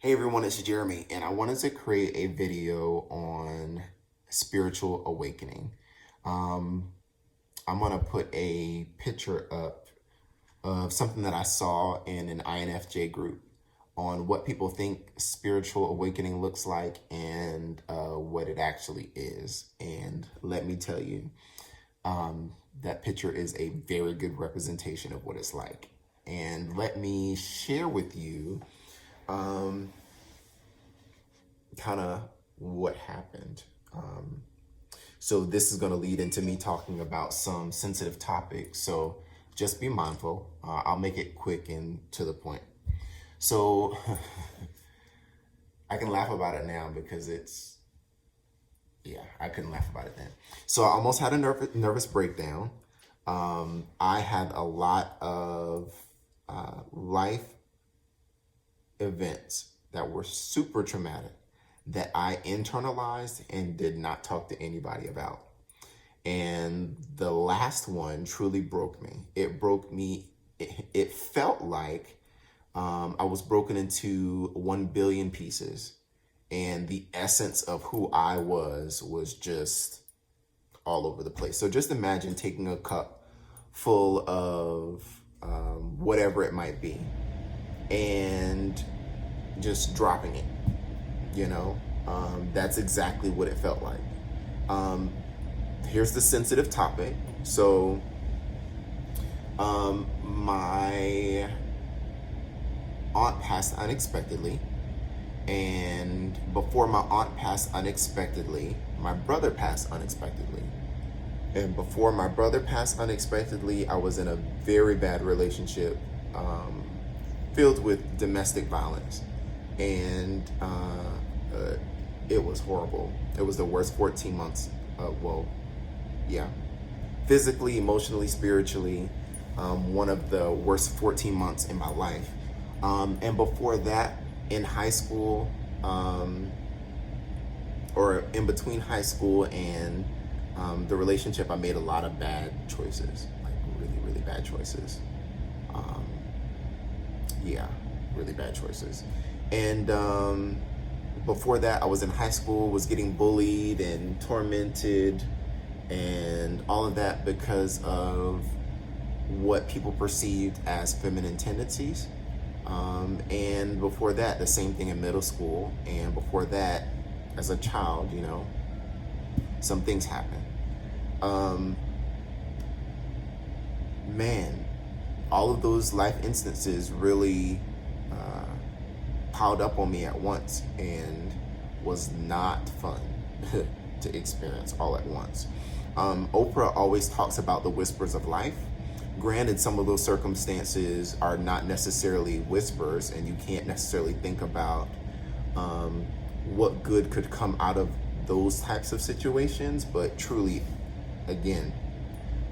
Hey everyone, it's Jeremy, and I wanted to create a video on spiritual awakening. Um, I'm gonna put a picture up of something that I saw in an INFJ group on what people think spiritual awakening looks like and what it actually is. And let me tell you, that picture is a very good representation of what it's like. And let me share with you kind of what happened. So this is going to lead into me talking about some sensitive topics. So just be mindful. I'll make it quick and to the point. So I can laugh about it now because I couldn't laugh about it then. So I almost had a nervous breakdown. I had a lot of life events that were super traumatic that I internalized and did not talk to anybody about. And the last one truly broke me. It broke me. It felt like I was broken into 1 billion pieces. And the essence of who I was just all over the place. So just imagine taking a cup full of whatever it might be and just dropping it, you know? That's exactly what it felt like. Here's the sensitive topic. So my aunt passed unexpectedly. And before my aunt passed unexpectedly, my brother passed unexpectedly. And before my brother passed unexpectedly, I was in a very bad relationship filled with domestic violence. And it was horrible. It was the worst 14 months. Physically, emotionally, spiritually, one of the worst 14 months in my life. And before that, in high school, or in between high school and the relationship, I made a lot of bad choices, like really, really bad choices. Really bad choices. And before that, I was in high school, was getting bullied and tormented and all of that because of what people perceived as feminine tendencies. And before that, the same thing in middle school. And before that, as a child, some things happen. Man, all of those life instances really piled up on me at once and was not fun to experience all at once. Oprah always talks about the whispers of life. Granted, some of those circumstances are not necessarily whispers, and you can't necessarily think about what good could come out of those types of situations, but truly, again,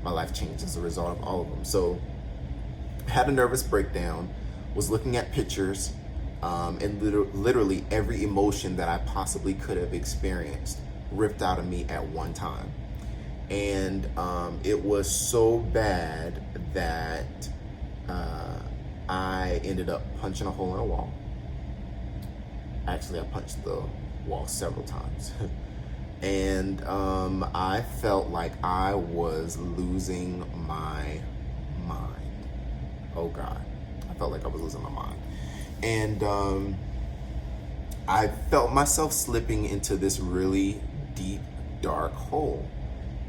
my life changed as a result of all of them. So had a nervous breakdown, was looking at pictures, and literally every emotion that I possibly could have experienced ripped out of me at one time. And it was so bad that I ended up punching a hole in a wall. Actually, I punched the wall several times. And I felt like I was losing my mind. Oh God, I felt like I was losing my mind. And I felt myself slipping into this really deep, dark hole.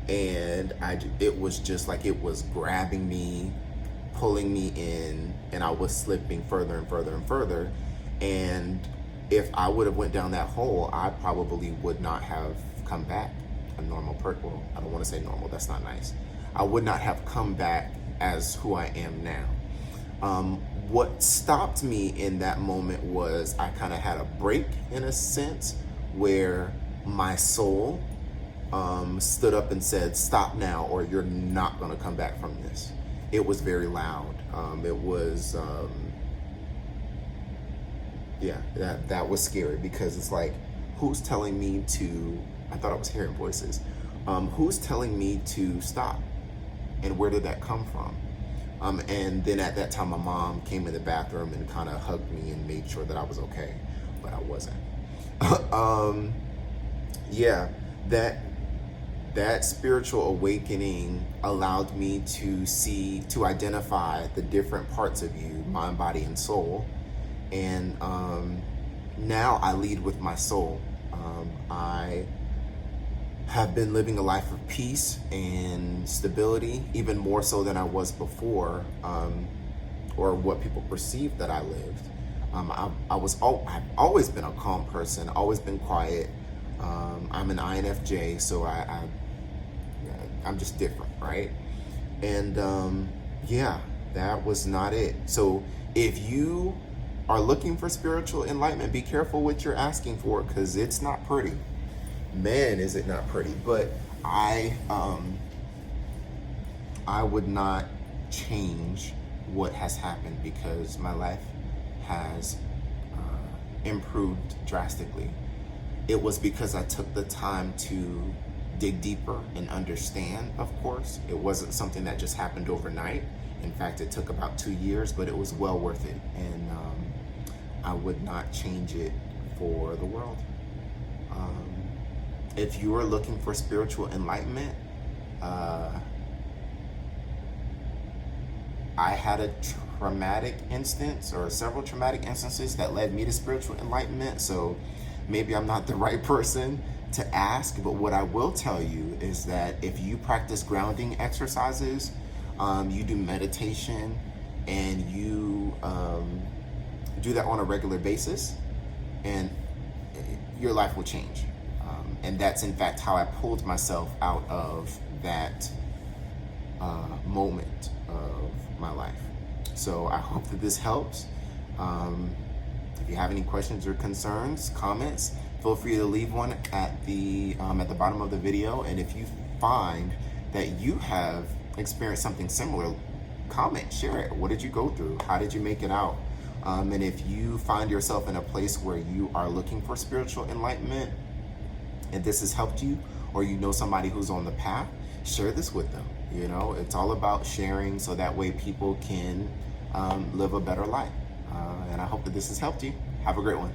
And it was just like it was grabbing me, pulling me in, and I was slipping further and further and further. And if I would have went down that hole, I probably would not have come back a normal person. Well, I don't want to say normal, that's not nice. I would not have come back as who I am now. What stopped me in that moment was I kind of had a break, in a sense, where my soul stood up and said, stop now, or you're not going to come back from this. It was very loud. It was, that was scary, because it's like, who's telling me to, I thought I was hearing voices. Who's telling me to stop? And where did that come from? And then at that time, my mom came in the bathroom and kind of hugged me and made sure that I was okay. but I wasn't. Yeah, that spiritual awakening allowed me to identify the different parts of you, mind, body, and soul. And now I lead with my soul. I have been living a life of peace and stability, even more so than I was before, or what people perceived that I lived. I've always been a calm person, always been quiet. I'm an INFJ, so I'm just different, right? And yeah, that was not it. So if you are looking for spiritual enlightenment, be careful what you're asking for, because it's not pretty. Man, is it not pretty. But I would not change what has happened, because my life has improved drastically. It was because I took the time to dig deeper and understand, of course. It wasn't something that just happened overnight. In fact, it took about 2 years, but it was well worth it. And I would not change it for the world. If you are looking for spiritual enlightenment, I had a traumatic instance, or several traumatic instances, that led me to spiritual enlightenment. So maybe I'm not the right person to ask, but what I will tell you is that if you practice grounding exercises, you do meditation, and you do that on a regular basis, and your life will change. And that's in fact how I pulled myself out of that moment of my life. So I hope that this helps. If you have any questions or concerns, comments, feel free to leave one at the bottom of the video. And if you find that you have experienced something similar, comment, share it. What did you go through? How did you make it out? And if you find yourself in a place where you are looking for spiritual enlightenment, and this has helped you, or you know somebody who's on the path, share this with them. You know, it's all about sharing, so that way people can live a better life. And I hope that this has helped you. Have a great one.